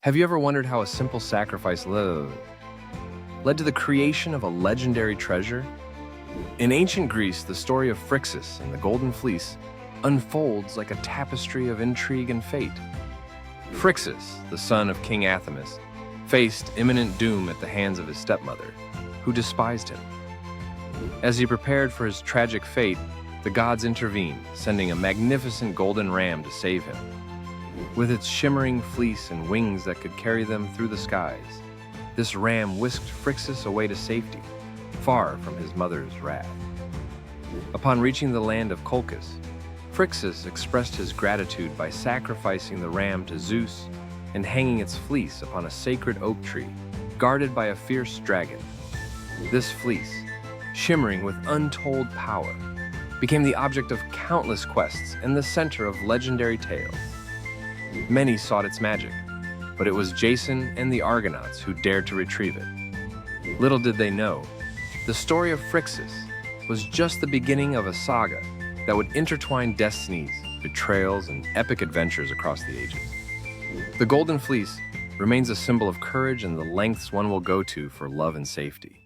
Have you ever wondered how a simple sacrifice led to the creation of a legendary treasure? In ancient Greece, the story of Phrixus and the Golden Fleece unfolds like a tapestry of intrigue and fate. Phrixus, the son of King Athamas, faced imminent doom at the hands of his stepmother, who despised him. As he prepared for his tragic fate, the gods intervened, sending a magnificent golden ram to save him. With its shimmering fleece and wings that could carry them through the skies, this ram whisked Phrixus away to safety, far from his mother's wrath. Upon reaching the land of Colchis, Phrixus expressed his gratitude by sacrificing the ram to Zeus and hanging its fleece upon a sacred oak tree, guarded by a fierce dragon. This fleece, shimmering with untold power, became the object of countless quests and the center of legendary tales. Many sought its magic, but it was Jason and the Argonauts who dared to retrieve it. Little did they know, the story of Phrixus was just the beginning of a saga that would intertwine destinies, betrayals, and epic adventures across the ages. The Golden Fleece remains a symbol of courage and the lengths one will go to for love and safety.